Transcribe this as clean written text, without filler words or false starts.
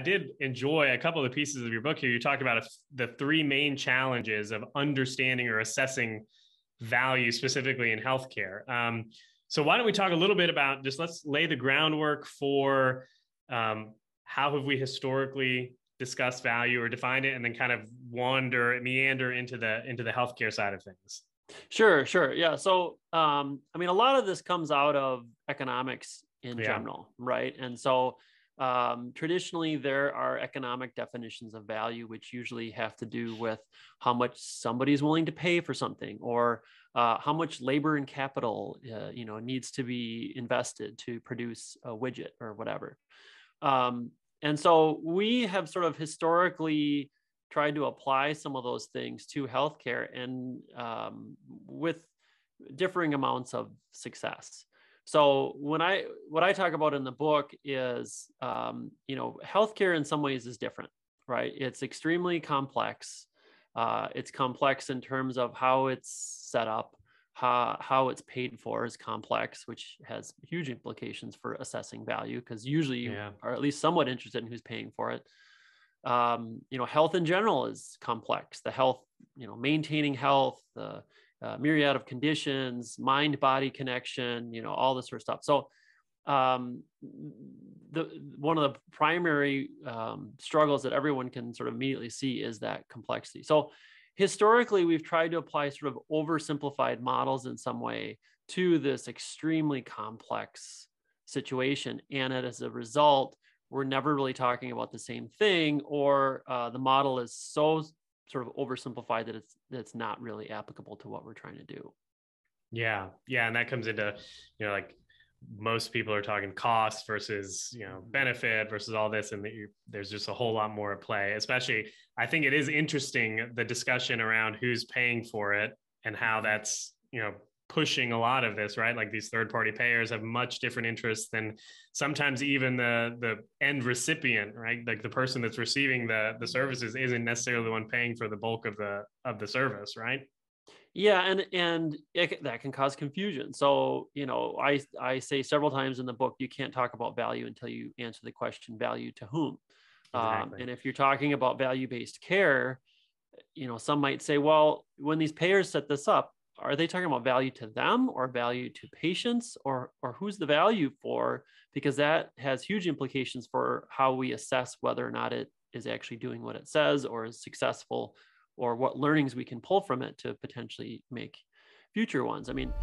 did enjoy a couple of the pieces of your book here. You talk about the three main challenges of understanding or assessing value specifically in healthcare. So why don't we talk a little bit about let's lay the groundwork for how have we historically discussed value or defined it, and then kind of meander into the healthcare side of things. Sure. Yeah. So, I mean, a lot of this comes out of economics in general, right? And so, traditionally, there are economic definitions of value, which usually have to do with how much somebody's willing to pay for something, or how much labor and capital, needs to be invested to produce a widget or whatever. And so we have sort of historically tried to apply some of those things to healthcare, and with differing amounts of success. So what I talk about in the book is, healthcare in some ways is different, right? It's extremely complex. It's complex in terms of how it's set up, how it's paid for is complex, which has huge implications for assessing value, because usually you are at least somewhat interested in who's paying for it. Health in general is complex. The health, maintaining health, the myriad of conditions, mind-body connection, all this sort of stuff. So one of the primary struggles that everyone can sort of immediately see is that complexity. So historically, we've tried to apply sort of oversimplified models in some way to this extremely complex situation. And as a result, we're never really talking about the same thing, or the model is so sort of oversimplified that it's not really applicable to what we're trying to do. Yeah. And that comes into, like most people are talking cost versus, benefit versus all this. And there's just a whole lot more at play, especially I think it is interesting, the discussion around who's paying for it and how that's, pushing a lot of this, right? Like these third-party payers have much different interests than sometimes even the end recipient, right? Like the person that's receiving the services isn't necessarily the one paying for the bulk of the service, right? Yeah, and that can cause confusion. So, I say several times in the book, you can't talk about value until you answer the question, value to whom? Exactly. And if you're talking about value-based care, some might say, well, when these payers set this up, are they talking about value to them or value to patients, or who's the value for? Because that has huge implications for how we assess whether or not it is actually doing what it says or is successful, or what learnings we can pull from it to potentially make future ones. I mean,